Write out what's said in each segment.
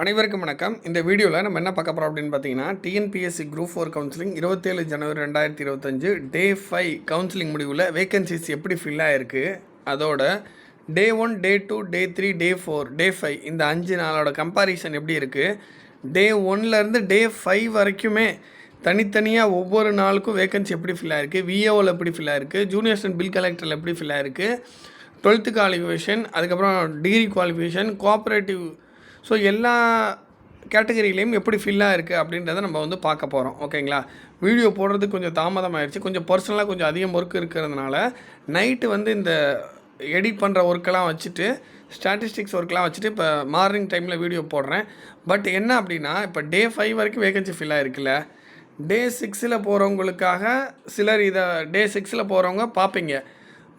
அனைவருக்கும் வணக்கம். இந்த வீடியோவில் நம்ம என்ன பார்க்க போகிறோம் அப்படின்னு பார்த்தீங்கன்னா, டிஎன்பிஎஸ்சி குரூப் 4 கவுன்சிலிங் 27 ஜனவரி 2025 டே 5 கவுன்சிலிங் முடிவில் வேகன்சிஸ் எப்படி ஃபில் ஆகிருக்கு, அதோட டே 1, டே 2, டே 3, டே 4, டே 5 இந்த 5 நாளோட கம்பாரிசன் எப்படி இருக்குது, டே 1லேருந்து டே 5 வரைக்குமே தனித்தனியாக ஒவ்வொரு நாளுக்கும் வேகன்சி எப்படி ஃபில் ஆகிருக்கு, விஏஓவில் எப்படி ஃபில் ஆகிருக்கு, ஜூனியர் அசிஸ்டன்ட் பில் கலெக்டரில் எப்படி ஃபில் ஆகிருக்கு, 12th குவாலிஃபிகேஷன், அதுக்கப்புறம் டிகிரி குவாலிஃபிகேஷன், கோஆப்ரேட்டிவ், ஸோ எல்லா கேட்டகரியிலையும் எப்படி ஃபில்லாக இருக்குது அப்படின்றத நம்ம வந்து பார்க்க போகிறோம். ஓகேங்களா? வீடியோ போடுறதுக்கு கொஞ்சம் தாமதமாகிடுச்சு. கொஞ்சம் பர்சனலாக கொஞ்சம் அதிகம் ஒர்க் இருக்கிறதுனால நைட்டு வந்து இந்த எடிட் பண்ணுற ஒர்க்கெல்லாம் வச்சுட்டு, ஸ்டாட்டிஸ்டிக்ஸ் ஒர்க்கெலாம் வச்சுட்டு இப்போ மார்னிங் டைமில் வீடியோ போடுறேன். பட் என்ன அப்படின்னா, இப்போ டே 5 வரைக்கும் வேகன்சி ஃபில் ஆகிருக்குல்ல, டே 6ல் போகிறவங்களுக்காக சிலர் இதை டே 6ல் போகிறவங்க பார்ப்பீங்க.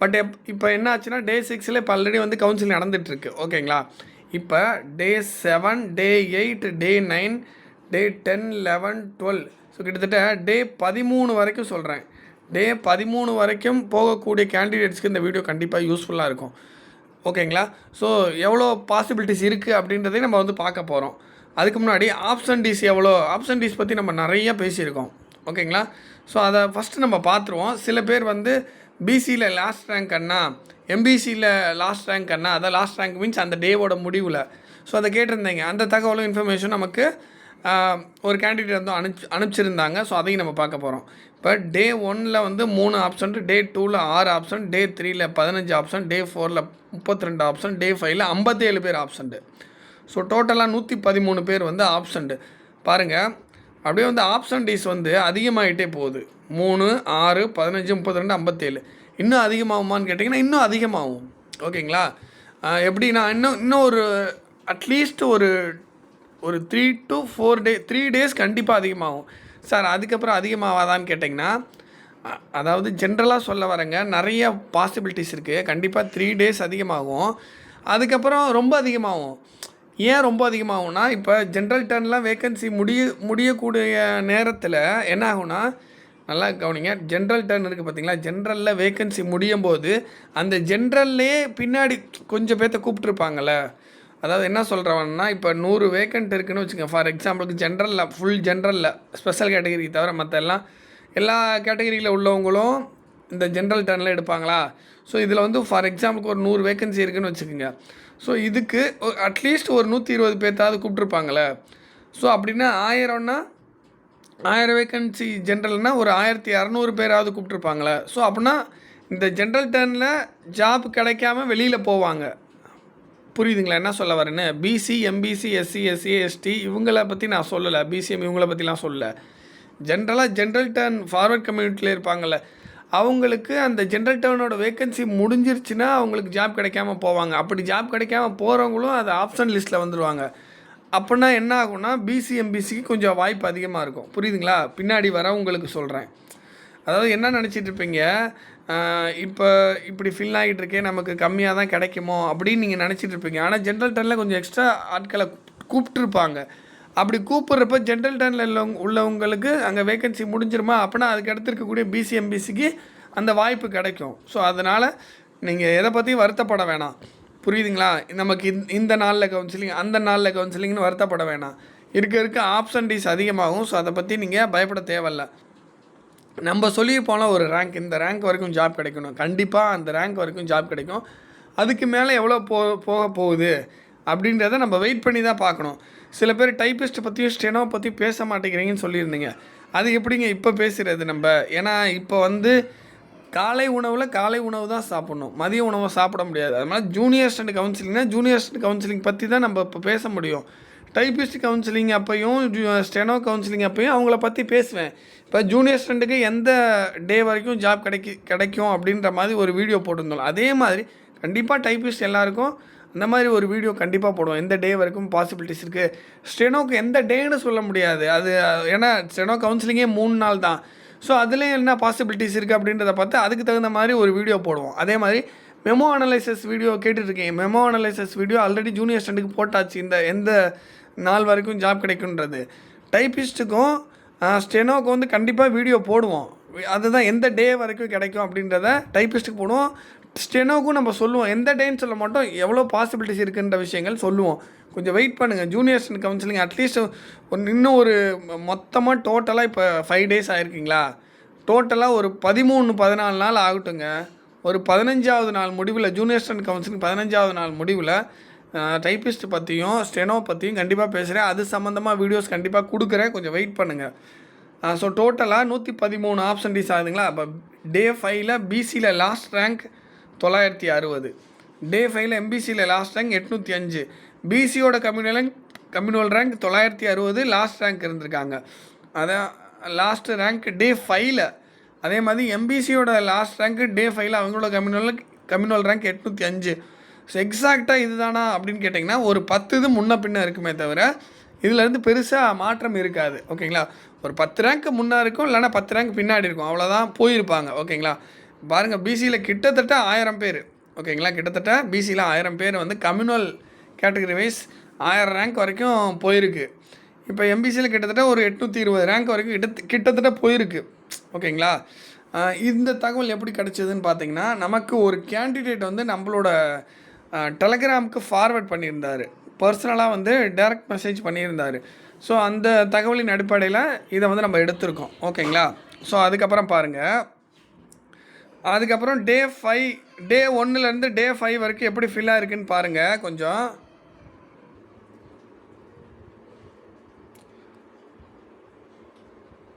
பட் இப்போ என்ன ஆச்சுன்னா, டே 6ல் இப்போ ஆல்ரெடி வந்து கவுன்சிலிங் நடந்துகிட்ருக்கு. ஓகேங்களா? இப்போ டே 7, டே 8, டே 9, டே 10, 11, 12, ஸோ கிட்டத்தட்ட டே 13 வரைக்கும் சொல்கிறேன். டே 13 வரைக்கும் போகக்கூடிய கேண்டிடேட்ஸ்க்கு இந்த வீடியோ கண்டிப்பாக யூஸ்ஃபுல்லாக இருக்கும். ஓகேங்களா? ஸோ எவ்வளோ பாசிபிலிட்டிஸ் இருக்குது அப்படின்றதையும் நம்ம வந்து பார்க்க போகிறோம். அதுக்கு முன்னாடி ஆப்ஷன்டிஸ் ஆப்ஷன்டிஸ் பற்றி நம்ம நிறைய பேசியிருக்கோம். ஓகேங்களா? ஸோ அதை ஃபஸ்ட்டு நம்ம பார்த்துருவோம். சில பேர் வந்து பிசியில் லாஸ்ட் ரேங்க் அண்ணா, எம்பிசியில் லாஸ்ட் ரேங்க் அண்ணா, அதான் லாஸ்ட் ரேங்க் மீன்ஸ் அந்த டேவோட முடிவில். ஸோ அதை கேட்டிருந்தீங்க. அந்த தகவலும் இன்ஃபர்மேஷன் நமக்கு ஒரு கேண்டிடேட் வந்து அனுப்பிச்சிருந்தாங்க. ஸோ அதையும் நம்ம பார்க்க போகிறோம். இப்போ டே 1ல் வந்து 3 ஆப்ஷன், டே 2ல் 6 ஆப்ஷன், டே 3ல் 15 ஆப்ஷன், டே 4ல் 32 ஆப்ஷன், டே 5ல் 57 பேர் ஆப்ஷன்ட்டு. ஸோ டோட்டலாக 113 பேர் வந்து ஆப்ஷன்ட்டு. பாருங்கள், அப்படியே வந்து ஆப்ஷன்டிஸ் வந்து அதிகமாகிட்டே போகுது. 3, 6, 15, 32, 57. இன்னும் அதிகமாகுமான்னு கேட்டிங்கன்னா இன்னும் அதிகமாகும். ஓகேங்களா? எப்படின்னா இன்னும் ஒரு அட்லீஸ்ட் ஒரு 3 to 4 3 days கண்டிப்பாக அதிகமாகும். சார் அதுக்கப்புறம் அதிகமாகாதான்னு கேட்டிங்கன்னா, அதாவது ஜென்ரலாக சொல்ல வரேங்க, நிறைய பாசிபிலிட்டிஸ் இருக்குது. கண்டிப்பாக 3 days அதிகமாகும். அதுக்கப்புறம் ரொம்ப அதிகமாகும். ஏன் ரொம்ப அதிகமாகும்னா, இப்போ ஜென்ரல் டர்ன்லாம் வேக்கன்சி முடியக்கூடிய நேரத்தில் என்ன ஆகும்னா, நல்லா கவனிங்க, ஜென்ரல் டர்ன் இருக்குது பார்த்தீங்களா, ஜென்ரலில் வேக்கன்சி முடியும் போது அந்த ஜென்ரல்லே பின்னாடி கொஞ்சம் பேர்த்த கூப்பிட்ருப்பாங்கள்ல. அதாவது என்ன சொல்கிறவன்னா, இப்போ 100 வேக்கன்ட் இருக்குதுன்னு வச்சுக்கோங்க. ஃபார் எக்ஸாம்பிளுக்கு ஜென்ரலில், ஃபுல் ஜென்ரலில், ஸ்பெஷல் கேட்டகரி தவிர மற்ற எல்லா கேட்டகரியில் உள்ளவங்களும் இந்த ஜென்ரல் டர்னில் எடுப்பாங்களா? ஸோ இதில் வந்து ஃபார் எக்ஸாம்பிளுக்கு ஒரு 100 வேக்கன்சி இருக்குதுன்னு வச்சுக்கோங்க. ஸோ இதுக்கு அட்லீஸ்ட் ஒரு 120 பேர்த்தாவது கூப்பிட்ருப்பாங்களே. ஸோ அப்படின்னா 1000 வேக்கன்சி ஜென்ரல்னால் ஒரு 1200 பேராவது கூப்பிட்ருப்பாங்களே. ஸோ அப்படின்னா இந்த ஜென்ரல் டர்னில் ஜாப் கிடைக்காம வெளியில் போவாங்க. புரியுதுங்களா என்ன சொல்ல வரேன்னு? BC, MBC, SC, SC, ST இவங்கள பற்றி நான் சொல்லலை. பிசிஎம் இவங்கள பற்றிலாம் சொல்லலை. ஜென்ரல் டர்ன் ஃபார்வர்ட் கம்யூனிட்டியில் இருப்பாங்கள்ல, அவங்களுக்கு அந்த ஜென்ரல் டர்னோட வேக்கன்சி முடிஞ்சிருச்சுன்னா அவங்களுக்கு ஜாப் கிடைக்காம போவாங்க. அப்படி ஜாப் கிடைக்காம போகிறவங்களும் அது ஆப்ஷன் லிஸ்ட்டில் வந்துடுவாங்க. அப்படின்னா என்ன ஆகும்னா, பிசி, எம்பிசிக்கு கொஞ்சம் வாய்ப்பு அதிகமாக இருக்கும். புரியுதுங்களா? பின்னாடி வரவங்களுக்கு சொல்கிறேன். அதாவது என்ன நினச்சிட்டு இருப்பீங்க, இப்போ இப்படி ஃபில் ஆகிட்டு இருக்கே, நமக்கு கம்மியாக தான் கிடைக்குமோ அப்படின்னு நீங்கள் நினச்சிட்டு இருப்பீங்க. ஆனால் ஜென்ரல் டர்னில் கொஞ்சம் எக்ஸ்ட்ரா ஆட்களை கூப்பிட்டுருப்பாங்க. அப்படி கூப்பிட்றப்ப ஜென்ரல் டர்னில் உள்ளவங்களுக்கு அங்கே வேக்கன்சி முடிஞ்சிருமா, அப்படின்னா அதுக்கு அடுத்து இருக்கக்கூடிய பிசி, எம்பிசிக்கு அந்த வாய்ப்பு கிடைக்கும். ஸோ அதனால் நீங்கள் எதை பற்றியும் வருத்தப்பட வேணாம். புரியுதுங்களா? நமக்கு இந்த நாளில் கவுன்சிலிங், அந்த நாளில் கவுன்சிலிங்னு வருத்தப்பட வேணாம். இருக்க ஆப்ஷன்டிஸ் அதிகமாகும். ஸோ அதை பற்றி நீங்கள் பயப்பட தேவையில்லை. நம்ம சொல்லியிருப்போம்ல ஒரு ரேங்க், இந்த ரேங்க் வரைக்கும் ஜாப் கிடைக்கணும், கண்டிப்பாக அந்த ரேங்க் வரைக்கும் ஜாப் கிடைக்கும். அதுக்கு மேலே எவ்வளோ போக போகுது அப்படின்றத நம்ம வெயிட் பண்ணி தான் பார்க்கணும். சில பேர் டைப்பிஸ்ட் பற்றியும் ஸ்டெனோ பற்றியும் பேச மாட்டேங்கிறீங்கன்னு சொல்லியிருந்தீங்க. அது எப்படிங்க இப்போ பேசுகிறது நம்ம? ஏன்னா இப்போ வந்து காலை உணவு தான் சாப்பிட்ணும், மதிய உணவை சாப்பிட முடியாது. அதனால் ஜூனியர் அசிஸ்டன்ட் கவுன்சிலிங் பற்றி தான் நம்ம இப்போ பேச முடியும். டைப்பிஸ்ட் கவுன்சிலிங் அப்பையும் ஸ்டெனோ கவுன்சிலிங் அப்பையும் அவங்கள பற்றி பேசுவேன். இப்போ ஜூனியர் அசிஸ்டண்ட்டுக்கு எந்த டே வரைக்கும் ஜாப் கிடைக்கும் அப்படின்ற மாதிரி ஒரு வீடியோ போட்டிருந்தோம். அதே மாதிரி கண்டிப்பாக டைப்பிஸ்ட் எல்லாருக்கும் அந்த மாதிரி ஒரு வீடியோ கண்டிப்பாக போடுவோம். எந்த டே வரைக்கும் பாசிபிலிட்டிஸ் இருக்குது. ஸ்டெனோக்கு எந்த டேன்னு சொல்ல முடியாது. அது ஏன்னா ஸ்டெனோ கவுன்சிலிங்கே 3 நாள் தான். ஸோ அதுலேயும் என்ன பாசிபிலிட்டிஸ் இருக்குது அப்படின்றத பார்த்து அதுக்கு தகுந்த மாதிரி ஒரு வீடியோ போடுவோம். அதே மாதிரி மெமோ அனலைசஸ் வீடியோ கேட்டுட்ருக்கீங்க. Memo analysis video already junior அசிஸ்டண்ட்டுக்கு போட்டாச்சு, எந்த நாள் வரைக்கும் ஜாப் கிடைக்குன்றது. டைப்பிஸ்ட்டுக்கும் ஸ்டெனோக்கு வந்து கண்டிப்பாக வீடியோ போடுவோம். அதுதான் எந்த டே வரைக்கும் கிடைக்கும் அப்படின்றத டைப்பிஸ்ட்டுக்கு போடுவோம். ஸ்டெனோக்கும் நம்ம சொல்லுவோம், எந்த டேன்னு சொல்ல மாட்டோம், எவ்வளோ பாசிபிலிட்டிஸ் இருக்குன்ற விஷயங்கள் சொல்லுவோம். கொஞ்சம் வெயிட் பண்ணுங்கள். ஜூனியர் அசிஸ்டன்ட் கவுன்சிலிங் அட்லீஸ்ட் இன்னும் ஒரு மொத்தமாக டோட்டலாக இப்போ 5 days ஆகிருக்கீங்களா, டோட்டலாக ஒரு 13-14 நாள் ஆகட்டுங்க. ஒரு 15வது நாள் முடிவில் ஜூனியர் அசிஸ்டன்ட் கவுன்சிலிங் 15வது நாள் முடிவில் டைப்பிஸ்ட் பற்றியும் ஸ்டெனோ பற்றியும் கண்டிப்பாக பேசுகிறேன். அது சம்மந்தமாக வீடியோஸ் கண்டிப்பாக கொடுக்குறேன். கொஞ்சம் வெயிட் பண்ணுங்கள். ஸோ டோட்டலாக 113 ஆப்ஷன்டிஸ் ஆகுதுங்களா. அப்போ டே 5ல் பிசியில் லாஸ்ட் ரேங்க் 960, டே 5ல் எம்பிசியில் லாஸ்ட் ரேங்க் 805, பிசியோட கம்யூனல் ரேங்க் 960 லாஸ்ட் ரேங்க் இருந்திருக்காங்க. அதான் லாஸ்ட் ரேங்க் டே 5ல். அதே மாதிரி எம்பிசியோட லாஸ்ட் ரேங்க்கு டே 5ல் அவங்களோட கம்யூனல் ரேங்க் 805. ஸோ எக்ஸாக்டாக இது தானா அப்படின்னு கேட்டிங்கன்னா ஒரு 10 இது முன்ன பின்ன இருக்குமே தவிர இதிலேருந்து பெருசாக மாற்றம் இருக்காது. ஓகேங்களா. ஒரு 10 ரேங்க் முன்னே இருக்கும், இல்லைனா 10 ரேங்க் பின்னாடி இருக்கும், அவ்வளோதான் போயிருப்பாங்க. ஓகேங்களா. பாருங்கள், பிசியில் கிட்டத்தட்ட 1000 பேர். ஓகேங்களா. கிட்டத்தட்ட பிசியில் 1000 பேர் வந்து கம்யூனல் கேட்டகரி வைஸ் 1000 ரேங்க் வரைக்கும் போயிருக்கு. இப்போ எம்பிசியில் கிட்டத்தட்ட ஒரு 820 ரேங்க் வரைக்கும் கிட்டத்தட்ட போயிருக்கு. ஓகேங்களா. இந்த தகவல் எப்படி கிடச்சிதுன்னு பார்த்தீங்கன்னா, நமக்கு ஒரு கேண்டிடேட் வந்து நம்மளோட டெலகிராமுக்கு ஃபார்வர்ட் பண்ணியிருந்தார். பர்சனலாக வந்து டைரக்ட் மெசேஜ் பண்ணியிருந்தார். ஸோ அந்த தகவலின் அடிப்படையில் இதை வந்து நம்ம எடுத்திருக்கோம். ஓகேங்களா. ஸோ அதுக்கப்புறம் பாருங்கள், அதுக்கப்புறம் டே 1லேருந்து டே 5 வரைக்கும் எப்படி ஃபில்லாக இருக்குதுன்னு பாருங்கள். கொஞ்சம்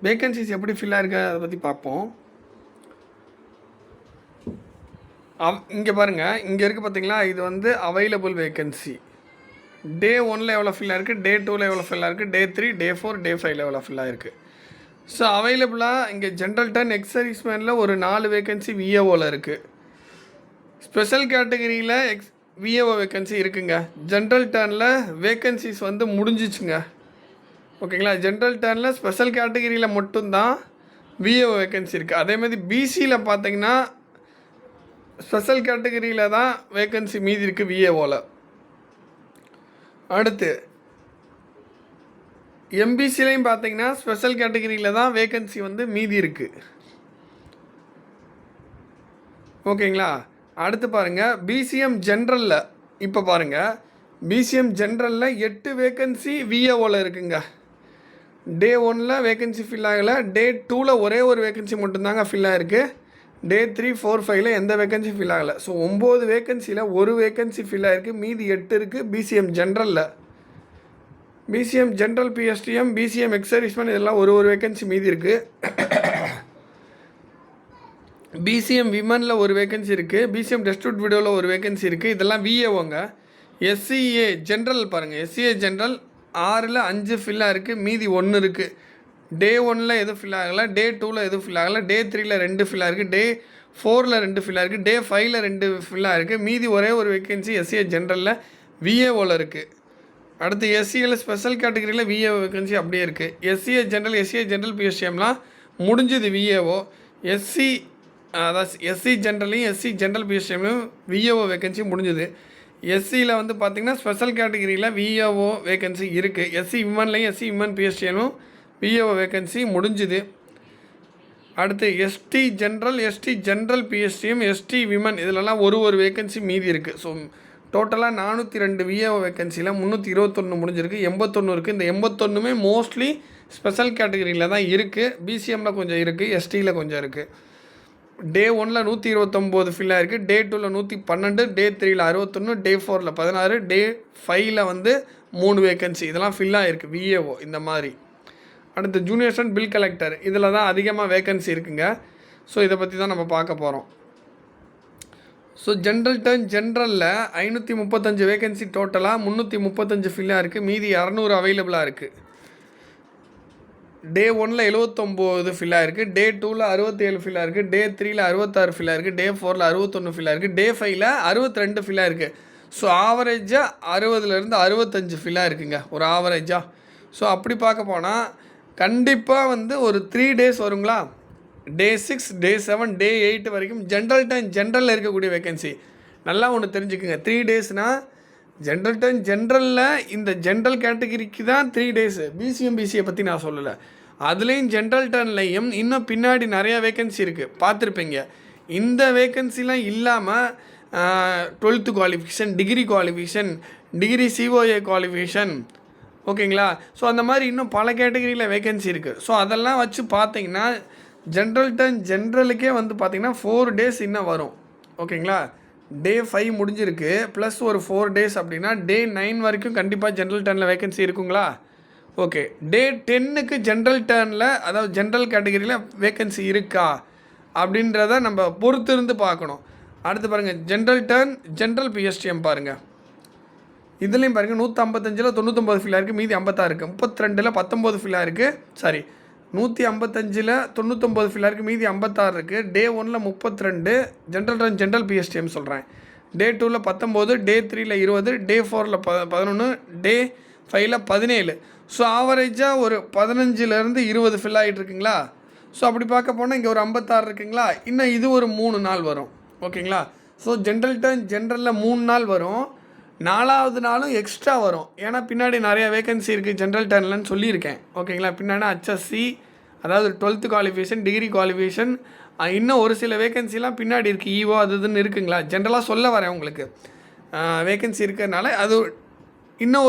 வேக்கன்சிஸ் எப்படி ஃபில்லாக இருக்குது அதை பற்றி பார்ப்போம். இங்கே பாருங்கள், இங்கே இருக்குது பார்த்தீங்களா, இது வந்து அவைலபிள் வேக்கன்சி. டே 1ல் எவ்வளோ ஃபில்லாக இருக்குது, டே 2ல் எவ்வளோ ஃபில்லாக இருக்குது, டே 3, டே 4, டே 5ல் எவ்வளோ ஃபில்லாக இருக்குது. ஸோ அவைலபிளாக இங்கே ஜென்ரல் டர்ன் எக்ஸ் சர்வீஸ்மேனில் ஒரு 4 வேக்கன்சி விஏஓவில் இருக்குது. ஸ்பெஷல் கேட்டகரியில் விஏஓ வேக்கன்சி இருக்குங்க. ஜென்ரல் டர்னில் வேக்கன்சிஸ் வந்து முடிஞ்சிச்சுங்க. ஓகேங்களா. ஜென்ரல் டர்னில் ஸ்பெஷல் கேட்டகரியில் மட்டும்தான் விஏஓ வேக்கன்சி இருக்குது. அதேமாதிரி பிசியில் பார்த்தீங்கன்னா ஸ்பெஷல் கேட்டகரியில் தான் வேக்கன்சி மீதி இருக்குது விஏஓவில். அடுத்து எம்பிசிலையும் பார்த்தீங்கன்னா ஸ்பெஷல் கேட்டகரியில் தான் வேக்கன்சி வந்து மீதி இருக்குது. ஓகேங்களா. அடுத்து பாருங்கள், பிசிஎம் ஜென்ரலில் இப்போ பாருங்கள், பிசிஎம் ஜென்ரலில் 8 வேக்கன்சி விஏஓவில் இருக்குங்க. டே 1ல் வேக்கன்சி ஃபில் ஆகலை, டே 2ல் ஒரே ஒரு வேக்கன்சி மட்டும்தாங்க ஃபில் ஆகிருக்கு, டே 3, 4, 5ல் எந்த வேக்கன்சி ஃபில் ஆகலை. ஸோ 9 வேக்கன்சியில் ஒரு வேக்கன்சி ஃபில் ஆகிருக்கு, மீதி 8 இருக்குது பிசிஎம் ஜென்ரலில். PCM general PSTM, PCM ex serviceman இதெல்லாம் ஒரு வேக்கன்சி மீதி இருக்குது. பிசிஎம் விமனில் ஒரு வேக்கன்சி இருக்குது, பிசிஎம் டெஸ்டியூட் வீடியோவில் ஒரு வேக்கன்சி இருக்குது. இதெல்லாம் விஏஓங்க. எஸ்சிஏ ஜென்ரல் பாருங்கள், எஸ்சிஏ ஜென்ரல் 6ல் 5 ஃபில்லாக இருக்குது, மீதி 1 இருக்குது. டே 1ல் எதுவும் ஃபில் ஆகலை, டே 2ல் எதுவும் ஃபில் ஆகலை, டே 3ல் 2 ஃபில்லாக இருக்குது, டே 4ல் 2 ஃபில்லாக இருக்குது, டே 5ல் 2 ஃபில்லாக இருக்குது, மீதி ஒரே ஒரு வேக்கன்சி எஸ்சிஏ ஜென்ரலில் விஏஓவில் இருக்குது. அடுத்து எஸ்சியில் ஸ்பெஷல் கேட்டகரியில் விஏஓ வேக்கன்சி அப்படியே இருக்குது. எஸ்சிஏ ஜென்ரல் பிஎஸ்டிஎம்லாம் முடிஞ்சது விஏஓ. அதாவது எஸ்சி ஜென்ரலையும் எஸ்சி ஜென்ரல் பிஎஸ்டிஎம்லையும் விஏஓ வேக்கன்சி முடிஞ்சுது. எஸ்சியில் வந்து பார்த்திங்கன்னா ஸ்பெஷல் கேட்டகரியில் விஏஓ வேக்கன்சி இருக்குது. எஸ்சி விமன்லையும் எஸ்சி விமன் பிஎஸ்டிஎம்லும் விஏஓ வேக்கன்சி முடிஞ்சுது. அடுத்து ST general PSTM, ST women இதிலலாம் ஒரு வேக்கன்சி மீதி இருக்குது. ஸோ டோட்டலாக 402 விஏஓ வேக்கன்சியில் 321 முடிஞ்சிருக்கு, 81 இருக்குது. இந்த 81மே மோஸ்ட்லி ஸ்பெஷல் கேட்டகரியில் தான் இருக்குது. பிசிஎம்மில் கொஞ்சம் இருக்குது, எஸ்டியில் கொஞ்சம் இருக்குது. டே 1ல் 129 ஃபில்லாக இருக்குது, டே 2ல் 112, டே 3ல் 61, டே 4ல் 16, டே 5ல் வந்து 3 வேக்கன்சி இதெல்லாம் ஃபில்லாக இருக்குது விஏஓ இந்த மாதிரி. அடுத்து ஜூனியர் அசிஸ்டன்ட் பில் கலெக்டர் இதில் தான் அதிகமாக வேக்கன்சி இருக்குங்க. ஸோ இதை பற்றி தான் நம்ம பார்க்க போகிறோம். ஸோ ஜென்ரல் டர்ன் ஜென்ரலில் 535 வேக்கன்சி டோட்டலாக 335 ஃபில்லாக இருக்குது, மீதி 200 அவைலபிளாக இருக்குது. டே 1ல் 79 ஃபில்லாக இருக்குது, டே 2ல் 67 ஃபில்லாக இருக்குது, டே 3ல் 66 ஃபில்லாக இருக்குது, டே 4ல் 61 ஃபில்லாக இருக்குது, டே 5ல் 62 ஃபில்லாக இருக்குது. ஸோ ஆவரேஜாக 60லேருந்து 65 ஃபில்லாக இருக்குங்க, ஒரு ஆவரேஜாக. ஸோ அப்படி பார்க்க போனால் கண்டிப்பாக வந்து ஒரு 3 days வருங்களா. டே 6, டே 7, டே 8 வரைக்கும் ஜென்ரலில் இருக்கக்கூடிய வேக்கன்சி நல்லா ஒன்று தெரிஞ்சுக்குங்க. 3 daysனால் ஜென்ரலில் இந்த ஜென்ரல் கேட்டகிரிக்கு தான் 3 days. பிசியை பற்றி நான் சொல்லலை. அதுலேயும் ஜென்ரல் டர்ன்லையும் இன்னும் பின்னாடி நிறையா வேக்கன்சி இருக்குது பார்த்துருப்பீங்க. இந்த வேக்கன்சிலாம் இல்லாமல் 12th qualification, degree qualification, degree COA qualification, ஓகேங்களா. ஸோ அந்த மாதிரி இன்னும் பல கேட்டகரியில் வேக்கன்சி இருக்குது. ஸோ அதெல்லாம் வச்சு பார்த்தீங்கன்னா ஜென்ரலுக்கே வந்து பார்த்திங்கன்னா 4 days இன்னும் வரும், ஓகேங்களா. Day 5 முடிஞ்சிருக்கு, ப்ளஸ் ஒரு 4 days அப்படின்னா Day 9 வரைக்கும் கண்டிப்பாக ஜென்ரல் டர்னில் வேக்கன்சி இருக்குங்களா. ஓகே, Day 10க்கு ஜென்ரல் டர்னில், அதாவது ஜென்ரல் கேட்டகரியில் வேக்கன்சி இருக்கா அப்படின்றத நம்ம பொறுத்து இருந்து பார்க்கணும். அடுத்து பாருங்கள், ஜென்ரல் டர்ன், ஜென்ரல் பிஎஸ்டிஎம் பாருங்கள். இதுலேயும் பாருங்கள் 155ல் 99 ஃபில்லாக இருக்குது, மீதி 56 இருக்குது. 32ல் 19 ஃபில்லாக இருக்குது, சாரி 155ல் 99 ஃபில்லாக இருக்குது, மீதி 56 இருக்குது. Day 1ல் 32 ஜென்ரல் டர்ன் ஜென்ரல் பிஎஸ்டிஎம் சொல்கிறேன். Day 2ல் 19, Day 3ல் 20, Day 4ல் 11, Day 5ல் 17. ஸோ ஆவரேஜாக ஒரு 15லேருந்து 20 ஃபில் ஆகிட்டு இருக்குங்களா. ஸோ அப்படி பார்க்க போனால் இங்கே ஒரு 56 இருக்குங்களா. இன்னும் இது ஒரு 3 நாள் வரும், ஓகேங்களா. ஸோ ஜென்ரல் டர்ன் ஜென்ரலில் 3 நாள் வரும், 4வது நாளும் எக்ஸ்ட்ரா வரும். ஏன்னா பின்னாடி நிறையா வேகன்சி இருக்குது ஜென்ரல் டர்ன்லன்னு சொல்லியிருக்கேன், ஓகேங்களா. பின்னாடி HSC, அதாவது 12th குவாலிஃபிகேஷன், டிகிரி குவாலிஃபிகேஷன், இன்னும் ஒரு சில வேகன்சிலாம் பின்னாடி இருக்குது, ஈவோ அது இதுன்னு இருக்குங்களா. ஜென்ரலாக சொல்ல வரேன் உங்களுக்கு, வேகன்சி இருக்கிறதுனால அது இன்னும்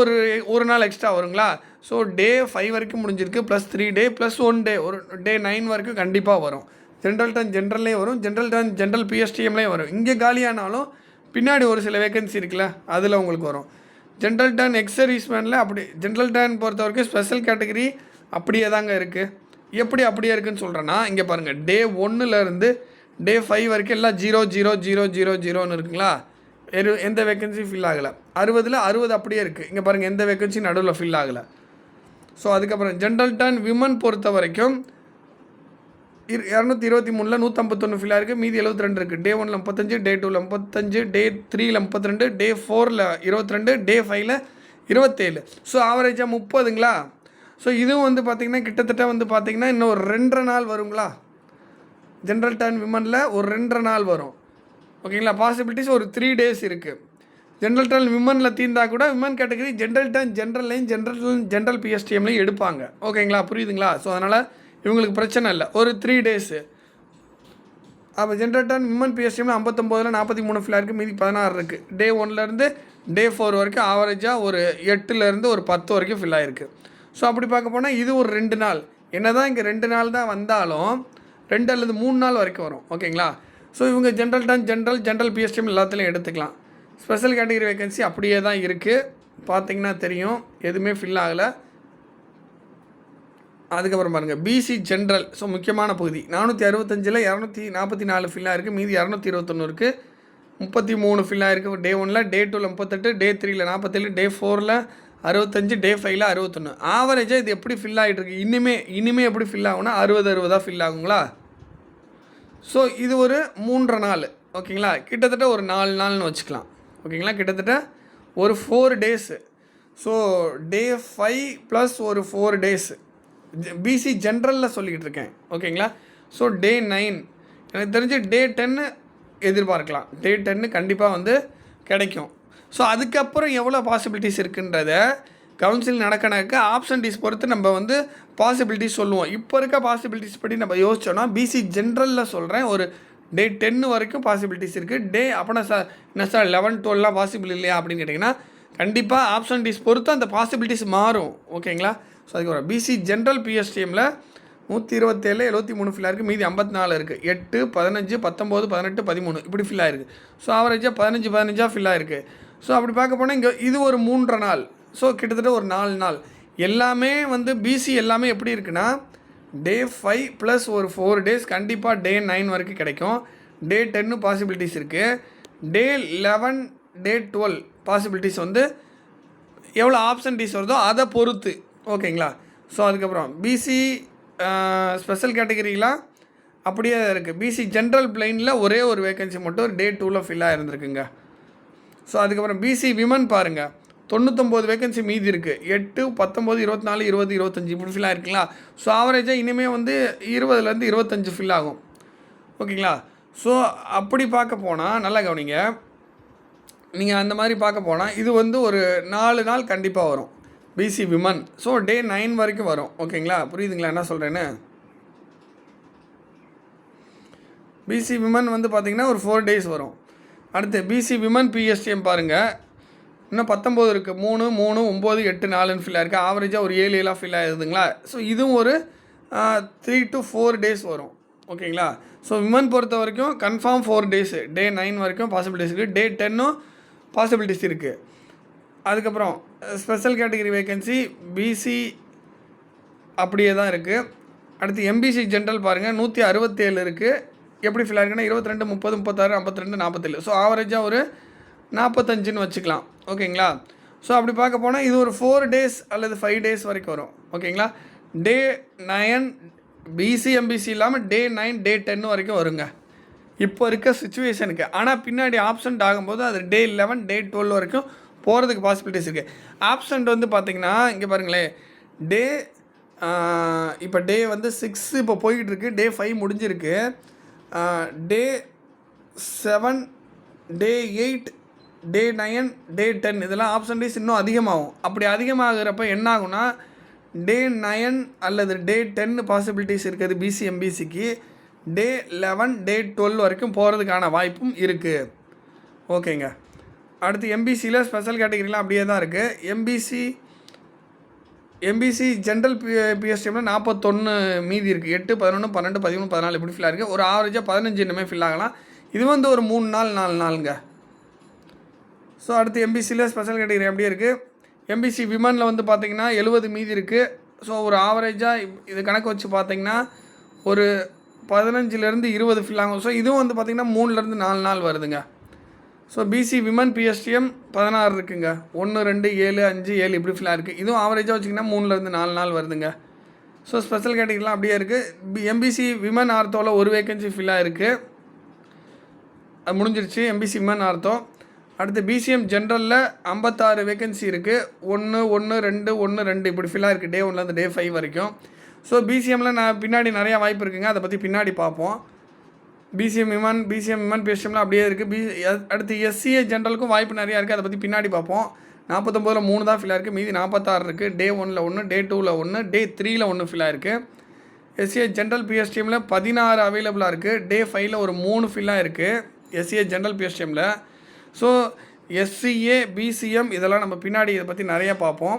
ஒரு நாள் எக்ஸ்ட்ரா வருங்களா. ஸோ Day 5 வரைக்கும் முடிஞ்சிருக்கு, ப்ளஸ் 3 day ப்ளஸ் 1 day, ஒரு Day 9 வரைக்கும் கண்டிப்பாக வரும். ஜென்ரல் டர்ன் ஜென்ரல்லேயும் வரும், ஜென்ரல் டர்ன் ஜென்ரல் பிஎஸ்டிஎம்லேயும் வரும். இங்கே காலியானாலும் பின்னாடி ஒரு சில வேகன்சி இருக்குல்ல, அதில் உங்களுக்கு வரும். ஜென்ரல் டர்ன் எக்ஸர்வீஸ்மேனில் அப்படி, ஜென்ரல் டர்ன் பொறுத்த வரைக்கும் ஸ்பெஷல் கேட்டகரி அப்படியே தாங்க இருக்குது. எப்படி அப்படியே இருக்குதுன்னு சொல்கிறேன்னா, இங்கே பாருங்கள், Day 1லேருந்து Day 5 வரைக்கும் எல்லாம் 0 0 0 0 0ன்னு இருக்குங்களா. எந்த வேகன்சி ஃபில் ஆகலை. 60ல் 60 அப்படியே இருக்குது. இங்கே பாருங்கள், எந்த வேகன்சி நடுவில் ஃபில் ஆகலை. ஸோ அதுக்கப்புறம் ஜென்ரல் டர்ன் விமன் பொறுத்த வரைக்கும் 223ல் 151 ஃபில்லாக இருக்குது, மீதி 72 இருக்குது. Day 1ல் 35, Day 2ல் 35, Day 3ல் 32, Day 4ல் 22, Day 5ல் 27. ஸோ ஆவரேஜாக 30ங்களா. ஸோ இதுவும் வந்து பார்த்திங்கன்னா கிட்டத்தட்ட வந்து பார்த்திங்கன்னா இன்னும் ஒரு 2.5 நாள் வருங்களா. ஜென்ரல் டர்ன் விமனில் ஒரு 2.5 நாள் வரும், ஓகேங்களா. பாசிபிலிட்டிஸ் ஒரு 3 days இருக்குது. ஜென்ரல் டர்ன் விமனில் தீர்ந்தால் கூட விமன் கேட்டகரி ஜென்ரல் டர்ன் ஜென்ரல்லையும் ஜென்ரல் பிஎஸ்டிஎம்லையும் எடுப்பாங்க, ஓகேங்களா, புரியுதுங்களா. ஸோ அதனால் இவங்களுக்கு பிரச்சனை இல்லை, ஒரு 3 days. அப்போ ஜென்ரல் டர்ன் விமன் பிஎஸ்டிஎம்ல 59ல் 43 ஃபில்லாக இருக்குது, மீதி 16 இருக்குது. Day 1லேருந்து Day 4 வரைக்கும் ஆவரேஜாக ஒரு 8லேருந்து ஒரு 10 வரைக்கும் ஃபில் ஆகிருக்கு. ஸோ அப்படி பார்க்க போனால் இது ஒரு 2 நாள். என்ன தான் இங்கே 2 நாள் தான் வந்தாலும் 2 அல்லது 3 நாள் வரைக்கும் வரும், ஓகேங்களா. ஸோ இவங்க ஜென்ரல் டர்ன் ஜென்ரல் பிஎஸ்டிஎம் எல்லாத்துலேயும் எடுத்துக்கலாம். ஸ்பெஷல் கேட்டகரி வேகன்சி அப்படியே தான் இருக்குது, பார்த்திங்கன்னா தெரியும், எதுவுமே ஃபில் ஆகலை. அதுக்கப்புறம் பாருங்கள், பிசி ஜென்ரல். ஸோ முக்கியமான பகுதி 465ல் 244 ஃபில்லாக இருக்குது, மீதி 221 இருக்குது. 33 ஃபில்லாக இருக்குது Day 1ல், Day 2ல் 38, Day 3ல் 47, Day 4ல் 65, Day 5ல் 61. ஆவரேஜாக இது எப்படி ஃபில் ஆகிட்டு இருக்குது. இனிமே எப்படி ஃபில் ஆகும்னா 60 ஃபில் ஆகுங்களா. ஸோ இது ஒரு 3.5 நாள், ஓகேங்களா. கிட்டத்தட்ட ஒரு 4 நாள்னு வச்சுக்கலாம், ஓகேங்களா. கிட்டத்தட்ட ஒரு 4 days. ஸோ Day 5 ப்ளஸ் ஒரு 4 days பிசி ஜென்ரலில் சொல்லிக்கிட்டு இருக்கேன், ஓகேங்களா. ஸோ Day 9 எனக்கு தெரிஞ்சு Day 10 எதிர்பார்க்கலாம். Day 10 கண்டிப்பாக வந்து கிடைக்கும். ஸோ அதுக்கப்புறம் எவ்வளோ பாசிபிலிட்டிஸ் இருக்குன்றத கவுன்சில் நடக்க ஆப்ஷன்டிஸ் பொறுத்து நம்ம வந்து பாசிபிலிட்டிஸ் சொல்லுவோம். இப்போ இருக்க பாசிபிலிட்டிஸ் படி நம்ம யோசிச்சோன்னா பிசி ஜென்ரலில் சொல்கிறேன், ஒரு Day 10 வரைக்கும் பாசிபிலிட்டிஸ் இருக்குது. அப்படின்னா சார் என்ன சார் 11, 12லாம் பாசிபிள் இல்லையா அப்படின்னு கேட்டிங்கன்னா, கண்டிப்பாக ஆப்ஷன்டிஸ் பொறுத்து அந்த பாசிபிலிட்டிஸ் மாறும், ஓகேங்களா. ஸோ அதுக்கப்புறம் பிசி ஜென்ரல் பிஎஸ்டிஎம்மில் 127, 73 ஃபில்லாக இருக்குது, மீதி 54 இருக்குது. 8, 15, 19, 18, 13 இப்படி ஃபில் ஆகிருக்கு. ஸோ ஆவரேஜாக 15 ஃபில் ஆகிருக்கு. ஸோ அப்படி பார்க்க போனால் இங்கே இது ஒரு 3.5 நாள். ஸோ கிட்டத்தட்ட ஒரு 4 நாள். எல்லாமே வந்து பிசி எல்லாமே எப்படி இருக்குன்னா, Day 5 ப்ளஸ் ஒரு 4 days கண்டிப்பாக Day 9 வரைக்கும் கிடைக்கும். Day 10 பாசிபிலிட்டிஸ் இருக்குது. Day 11, Day 12 பாசிபிலிட்டிஸ் வந்து எவ்வளோ ஆப்ஷன்டிஸ் வருதோ அதை பொறுத்து, ஓகேங்களா. ஸோ அதுக்கப்புறம் பிசி ஸ்பெஷல் கேட்டகரிலாம் அப்படியே இருக்குது. பிசி ஜென்ரல் பிளைனில் ஒரே ஒரு வேகன்சி மட்டும் Day 2ல் ஃபில்லாக இருந்திருக்குங்க. ஸோ அதுக்கப்புறம் பிசி விமன் பாருங்கள், 99 வேகன்சி மீதி இருக்குது. 8, 19, 24, 20, 25 இப்படி ஃபில் ஆகிருக்குங்களா. ஸோ ஆவரேஜாக இனிமேல் வந்து 20லேருந்து 25 ஃபில் ஆகும், ஓகேங்களா. ஸோ அப்படி பார்க்க போனால் நல்லா கவனிங்க, நீங்கள் அந்த மாதிரி பார்க்க போனால் இது வந்து ஒரு 4 நாள் கண்டிப்பாக வரும் பிசி விமன். ஸோ Day 9 வரைக்கும் வரும், ஓகேங்களா. புரியுதுங்களா என்ன சொல்கிறேன்னு. பிசி விமன் வந்து பார்த்திங்கன்னா ஒரு 4 days வரும். அடுத்து பிசி விமன் பிஎஸ்டிஎம் பாருங்கள், இன்னும் 19 இருக்குது. 3, 3, 9, 8, 4ன்னு ஃபில் ஆகிருக்கு. ஆவரேஜாக ஒரு 7, 7 ஃபில் ஆகுதுங்களா. ஸோ இதுவும் ஒரு 3 to 4 days வரும். ஓகேங்களா. ஸோ விமன் பொறுத்த வரைக்கும் கன்ஃபார்ம் 4 days, டே 9 வரைக்கும் பாசிபிலிட்டிஸ் இருக்குது, டே 10ம் பாசிபிலிட்டிஸ் இருக்குது. அதுக்கப்புறம் ஸ்பெஷல் கேட்டகரி வேகன்சி பிசி அப்படியே தான் இருக்குது. அடுத்து எம்பிசி ஜென்ரல் பாருங்கள் 167 இருக்குது. எப்படி ஃபில் ஆகிருக்குன்னா 22, 30, 36, 52, 47. ஸோ ஆவரேஜாக ஒரு 45ன்னு வச்சுக்கலாம். ஓகேங்களா. ஸோ அப்படி பார்க்க போனால் இது ஒரு 4 days அல்லது 5 days வரைக்கும் வரும். ஓகேங்களா. டே 9 பிசி எம்பிசி இல்லாமல் டே 9, டே 10 வரைக்கும் வருங்க இப்போ இருக்க சுச்சுவேஷனுக்கு. ஆனால் பின்னாடி ஆப்சண்ட் ஆகும்போது அது டே 11, டே 12 வரைக்கும் போகிறதுக்கு பாசிபிலிட்டிஸ் இருக்குது. ஆப்சண்ட் வந்து பார்த்திங்கன்னா இங்கே பாருங்களேன், டே இப்போ டே வந்து 6 இப்போ போய்கிட்டு இருக்குது, டே 5 முடிஞ்சிருக்கு, டே 7, டே 8, டே 9, டே 10 இதெல்லாம் ஆப்ஷன் டேஸ் இன்னும் அதிகமாகும். அப்படி அதிகமாகிறப்ப என்ன ஆகும்னா டே 9 அல்லது டே 10 பாசிபிலிட்டிஸ் இருக்குது பிசி எம்பிசிக்கு, டே 11, டே 12 வரைக்கும் போகிறதுக்கான வாய்ப்பும் இருக்குது. ஓகேங்க. அடுத்து எம்பிசியில் ஸ்பெஷல் கேட்டகரிலாம் அப்படியே தான் இருக்குது. எம்பிசி ஜென்ரல் பிஎஸ்டிஎம்மில் 41 மீதி இருக்குது. 8, 11, 12, 13, 14 இப்படி ஃபில் ஆகிருக்கு. ஒரு ஆவரேஜாக 15 இன்னுமே ஃபில் ஆகலாம். இது வந்து ஒரு 3 நாள் 4 நாளுங்க. ஸோ அடுத்து எம்பிசியில் ஸ்பெஷல் கேட்டகரி அப்படியே இருக்குது. எம்பிசி விமனில் வந்து பார்த்திங்கன்னா 70 மீதி இருக்குது. ஸோ ஒரு ஆவரேஜாக இது கணக்கு வச்சு பார்த்திங்கன்னா ஒரு 15லேருந்து 20 ஃபில் ஆகும். ஸோ இதுவும் வந்து பார்த்திங்கன்னா 3லேருந்து 4 நாள் வருதுங்க. ஸோ பிசி விமன் பிஎஸ்டிஎம் 16 இருக்குங்க. 1, 2, 7, 5, 7 இப்படி ஃபில்லாக இருக்குது. இதுவும் ஆவரேஜாக வச்சிங்கன்னா 3லேருந்து 4 நாள் வருதுங்க. ஸோ ஸ்பெஷல் கேட்டகரிலாம் அப்படியே இருக்குது. எம்பிசி விமன் ஆர்த்தோவில் ஒரு வேக்கன்சி ஃபில்லாக இருக்குது, அது முடிஞ்சிருச்சு. MBC women ortho. அடுத்து பிசிஎம் ஜென்ரலில் 56 வேக்கன்சி இருக்குது. 1, 1, 2, 1, 2 இப்படி ஃபில்லாக இருக்குது டே 1லேருந்து டே 5 வரைக்கும். ஸோ பிசிஎம்மில் நான் பின்னாடி நிறையா வாய்ப்பு இருக்குங்க, அதை பற்றி பின்னாடி பார்ப்போம். பிசிஎம் விமன் பிஎஸ்டிஎம்லாம் அப்படியே இருக்குது. அடுத்து எஸ்சிஏ ஜென்ரலுக்கும் வாய்ப்பு நிறையா இருக்குது, அதை பற்றி பின்னாடி பார்ப்போம். 49ல் 3 தான் ஃபில்லாக இருக்குது, மீதி 46 இருக்குது. டே 1ல் 1, டே 2ல் 1, டே 3ல் 1 ஃபில்லாக இருக்குது. எஸ்சிஏ ஜென்ரல் பிஎஸ்டிஎம்மில் 16 அவைலபிளாக இருக்குது. டே 5ல் ஒரு 3 ஃபில்லாக இருக்குது எஸ்சிஏ ஜென்ரல் பிஎஸ்டிஎம்மில். ஸோ எஸ்சிஏ பிசிஎம் இதெல்லாம் நம்ம பின்னாடி இதை பற்றி நிறையா பார்ப்போம்.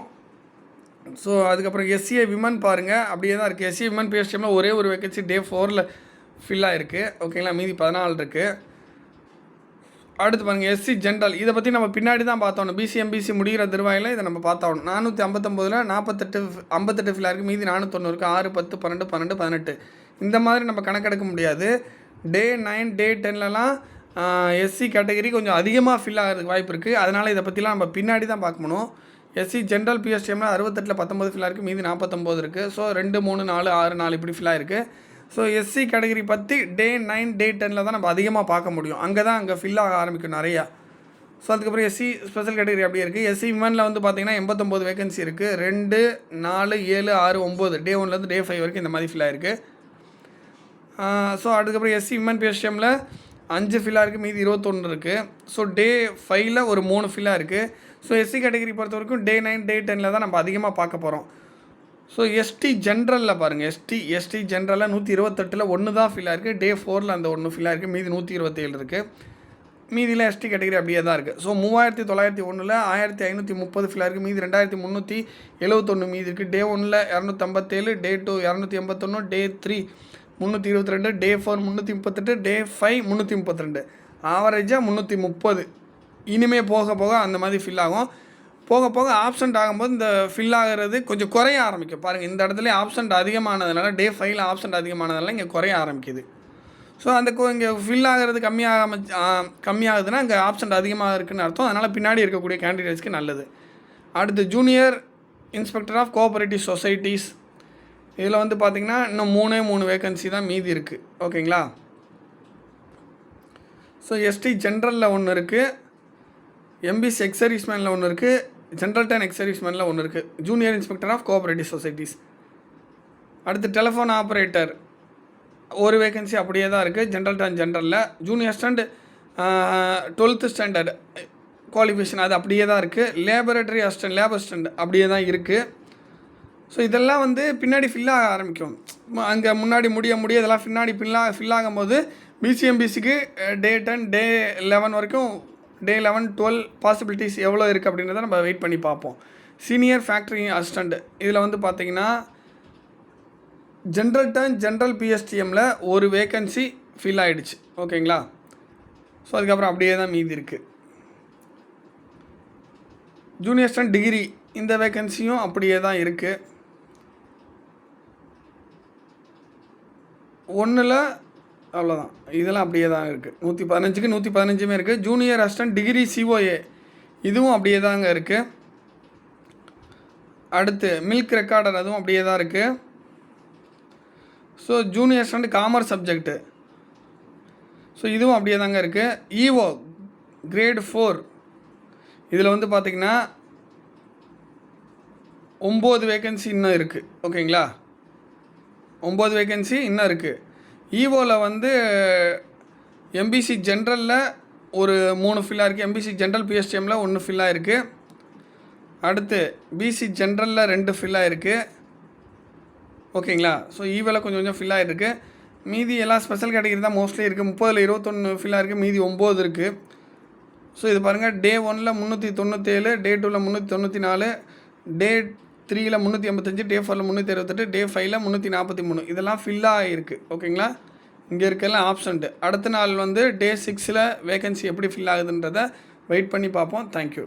ஸோ அதுக்கப்புறம் எஸ்சிஏ விமன் பாருங்கள் அப்படியே தான் இருக்குது. எஸ்சிஏ விமன் பிஎஸ்டிஎம்மில் ஒரே ஒரு வேக்கன்சி டே 4ல் ஃபில்லாக இருக்குது. ஓகேங்களா. மீதி 14 இருக்குது. அடுத்து பாருங்கள் எஸ்சி ஜென்ரல், இதை பற்றி நம்ம பின்னாடி தான் பார்த்தோம். பிசிஎம்பிசி முடிகிற திருவாயில் இதை நம்ம பார்த்தாகணும். 459ல் 58 ஃபில்லாக இருக்குது, மீதி 490 இருக்குது. 6, 10, 12, 12, 18 இந்த மாதிரி நம்ம கணக்கெடுக்க முடியாது. டே 9, டே 10லலாம் எஸ்சி கேட்டகரி கொஞ்சம் அதிகமாக ஃபில் ஆகிறதுக்கு வாய்ப்பு இருக்குது. அதனால் இதை பற்றிலாம் நம்ம பின்னாடி தான் பார்க்கணும். எஸ்சி ஜென்ரல் பிஎஸ்டிஎம்மில் 68ல் 19 ஃபில்லாக இருக்குது, மீதி 49 இருக்குது. ஸோ 2, 3, 4, 6, 4 இப்படி ஃபில்லாக இருக்குது. ஸோ எஸ்சி கேட்டகரி பற்றி டே 9, டே 10ல் தான் நம்ம அதிகமாக பார்க்க முடியும். அங்கே ஃபில் ஆக ஆரம்பிக்கும் நிறையா. ஸோ அதுக்கப்புறம் எஸ்சி ஸ்பெஷல் கேட்டகரி அப்படியே இருக்குது. எஸ்சி விமனில் வந்து பார்த்திங்கன்னா 89 வேகன்சி இருக்குது. 2, 4, 7, 6, 9 டே 1லேருந்து டே 5 வரைக்கும் இந்த மாதிரி ஃபில் ஆகிருக்கு. ஸோ அதுக்கப்புறம் எஸ்சி விமன் பிஎஸ்டிஎம்மில் 5 ஃபில்லாக இருக்குது, மீதி 21 இருக்குது. ஸோ டே 5ல் ஒரு 3 ஃபில்லாக இருக்குது. ஸோ எஸ்சி கேட்டகரி பொறுத்த வரைக்கும் டே 9, டே 10ல் தான் நம்ம அதிகமாக பார்க்க போகிறோம். ஸோ எஸ்டி ஜென்ரலில் பாருங்கள், எஸ்டி ஜென்ரலில் 128ல் 1 தான் ஃபில்லாக இருக்குது. டே 4ல் அந்த 1 ஃபில்லாக இருக்குது, மீதி 127 இருக்குது. மீதியில் எஸ்டி கேட்டகரி அப்படியே தான் இருக்குது. ஸோ 3901ல் 1530 ஃபில்லாக இருக்குது, மீதி 2371 மீதி இருக்குது. டே 1ல் 257, டே 2 281, டே 3 322, டே 4 338, டே 5 332, ஆவரேஜாக 330. இனிமேல் போக போக அந்த மாதிரி ஃபில் ஆகும். போக போக ஆப்சண்ட் ஆகும்போது இந்த ஃபில் ஆகிறது கொஞ்சம் குறைய ஆரம்பிக்கும். பாருங்கள், இந்த இடத்துல ஆப்சண்ட் அதிகமானதுனால, டே 5ல் ஆப்சண்ட் அதிகமானதுனால இங்கே குறைய ஆரம்பிக்குது. ஸோ அந்த இங்கே ஃபில் ஆகிறது கம்மியாகுதுன்னா இங்கே ஆப்சண்ட் அதிகமாக இருக்குதுன்னு அர்த்தம். அதனால் பின்னாடி இருக்கக்கூடிய கேண்டிடேட்ஸ்க்கு நல்லது. அடுத்து junior inspector of cooperative societies, இதில் வந்து பார்த்திங்கன்னா இன்னும் 3 வேக்கன்சி தான் மீதி இருக்குது. ஓகேங்களா. ஸோ எஸ்டி ஜென்ரலில் 1 இருக்குது, எம்பிசி எக்ஸ் சர்வீஸ்மேனில் 1 இருக்குது, ஜென்ரல் டென் எக்ஸ் சர்வீஸ்மேனில் 1 இருக்குது. Junior inspector of cooperative societies. அடுத்து டெலிஃபோன் ஆப்ரேட்டர் ஒரு வேக்கன்சி அப்படியே தான் இருக்குது ஜென்ரல் டென் ஜென்ரலில். Junior stand 12th standard qualification அது அப்படியே தான் இருக்குது. லேபரேட்டரி அசிஸ்டன்ட் லேபர் ஸ்டாண்ட் அப்படியே தான் இருக்குது. ஸோ இதெல்லாம் வந்து பின்னாடி ஃபில் ஆக ஆரம்பிக்கும். அங்கே முன்னாடி முடிய இதெல்லாம் பின்னாடி ஃபில் ஆகும்போது பிசிஎம்பிசிக்கு டே 10 டே 11 வரைக்கும் டே 11 12 பாசிபிலிட்டிஸ் எவ்வளோ இருக்குது அப்படின்றத நம்ம வெயிட் பண்ணி பார்ப்போம். சீனியர் ஃபேக்ட்ரி அசிஸ்டண்ட் இதில் வந்து பார்த்திங்கன்னா ஜென்ரல் பிஎஸ்டிஎம்மில் ஒரு வேக்கன்சி ஃபில் ஆகிடுச்சு. ஓகேங்களா. ஸோ அதுக்கப்புறம் அப்படியே தான் மீதி இருக்குது. ஜூனியர் அசிஸ்டன்ட் டிகிரி இந்த வேக்கன்சியும் அப்படியே தான் இருக்குது. ஒன்றில் அவ்வளோதான், இதெல்லாம் அப்படியே தான் இருக்குது. 115க்கு 115 இருக்குது. ஜூனியர் அசிஸ்டன்ட் டிகிரி சிஓஏ இதுவும் அப்படியே தாங்க இருக்குது. அடுத்து மில்க் ரெக்கார்டர் அதுவும் அப்படியே தான் இருக்குது. So junior assistant commerce subject so இதுவும் அப்படியே தாங்க இருக்குது. இஓ கிரேட் 4 இதில் வந்து பார்த்திங்கன்னா 9 வேக்கன்சி இன்னும் இருக்குது. ஓகேங்களா, 9 வேக்கன்சி இன்னும் இருக்குது. ஈவோவில் வந்து எம்பிசி ஜென்ரலில் ஒரு 3 ஃபில்லாக இருக்குது. எம்பிசி ஜென்ரல் பிஎஸ்டிஎம்மில் 1 ஃபில்லாக இருக்குது. அடுத்து பிசி ஜென்ரலில் 2 ஃபில்லாக இருக்குது. ஓகேங்களா. ஸோ ஈவோவில் கொஞ்சம் ஃபில்லாக இருக்குது. மீதி எல்லாம் ஸ்பெஷல் கேட்டகரி தான் மோஸ்ட்லி இருக்குது. 30ல் 21 ஃபில்லாக இருக்குது. மீதி 9 இருக்குது. ஸோ இது பாருங்கள், டே 1ல் 397, டே 2ல் 394, டே 3ல் 385, டே 4ல் 368, டே 5ல் 343 இதெல்லாம் ஃபில்லாக இருக்குது. ஓகேங்களா. இங்கே இருக்கலாம் ஆப்ஷன்ட்டு. அடுத்த நாள் வந்து டே 6ல் வேகன்சி எப்படி ஃபில் ஆகுதுன்றதை வெயிட் பண்ணி பார்ப்போம். தேங்க்யூ.